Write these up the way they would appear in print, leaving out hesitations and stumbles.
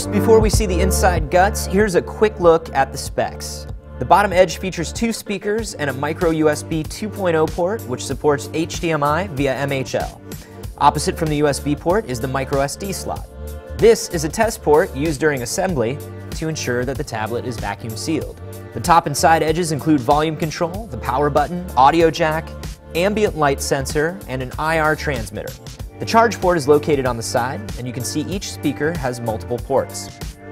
First, before we see the inside guts, here's a quick look at the specs. The bottom edge features 2 speakers and a micro USB 2.0 port, which supports HDMI via MHL. Opposite from the USB port is the micro SD slot. This is a test port used during assembly to ensure that the tablet is vacuum sealed. The top and side edges include volume control, the power button, audio jack, ambient light sensor, and an IR transmitter. The charge port is located on the side, and you can see each speaker has multiple ports.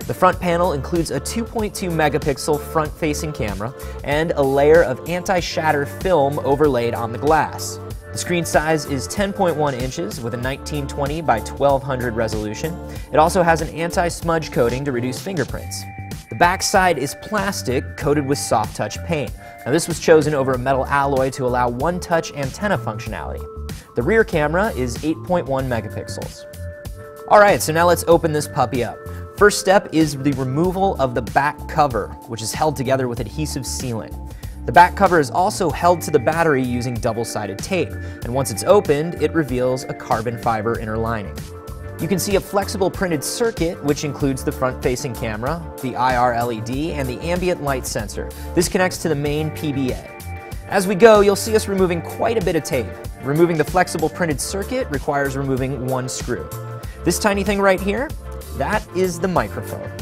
The front panel includes a 2.2 megapixel front-facing camera and a layer of anti-shatter film overlaid on the glass. The screen size is 10.1 inches with a 1920 by 1200 resolution. It also has an anti-smudge coating to reduce fingerprints. The back side is plastic coated with soft touch paint. Now this was chosen over a metal alloy to allow one-touch antenna functionality. The rear camera is 8.1 megapixels. Alright, so now let's open this puppy up. First step is the removal of the back cover, which is held together with adhesive sealant. The back cover is also held to the battery using double-sided tape, and once it's opened, it reveals a carbon fiber inner lining. You can see a flexible printed circuit, which includes the front-facing camera, the IR LED, and the ambient light sensor. This connects to the main PBA. As we go, you'll see us removing quite a bit of tape. Removing the flexible printed circuit requires removing 1 screw. This tiny thing right here, that is the microphone.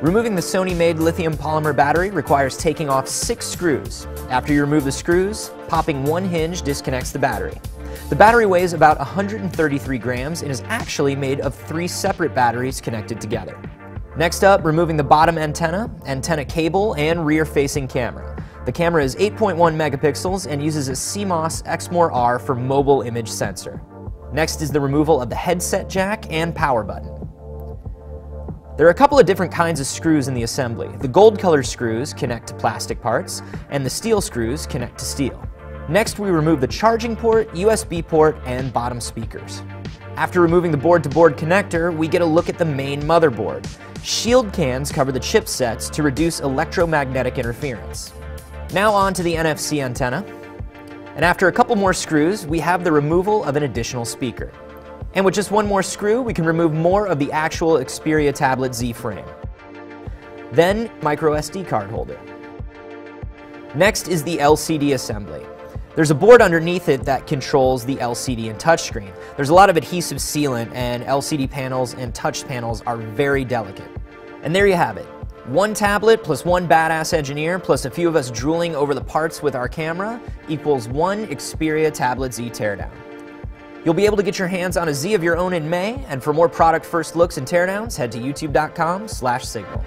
Removing the Sony-made lithium polymer battery requires taking off 6 screws. After you remove the screws, popping 1 hinge disconnects the battery. The battery weighs about 133 grams and is actually made of 3 separate batteries connected together. Next up, removing the bottom antenna, antenna cable, and rear-facing camera. The camera is 8.1 megapixels and uses a CMOS Exmor-R for mobile image sensor. Next is the removal of the headset jack and power button. There are a couple of different kinds of screws in the assembly. The gold-colored screws connect to plastic parts, and the steel screws connect to steel. Next, we remove the charging port, USB port, and bottom speakers. After removing the board-to-board connector, we get a look at the main motherboard. Shield cans cover the chipsets to reduce electromagnetic interference. Now on to the NFC antenna. And after a couple more screws, we have the removal of an additional speaker. And with just 1 more screw, we can remove more of the actual Xperia Tablet Z frame. Then, micro SD card holder. Next is the LCD assembly. There's a board underneath it that controls the LCD and touchscreen. There's a lot of adhesive sealant, and LCD panels and touch panels are very delicate. And there you have it. 1 tablet plus 1 badass engineer plus a few of us drooling over the parts with our camera equals 1 Xperia Tablet Z teardown. You'll be able to get your hands on a Z of your own in May, and for more product first looks and teardowns, head to youtube.com/signal.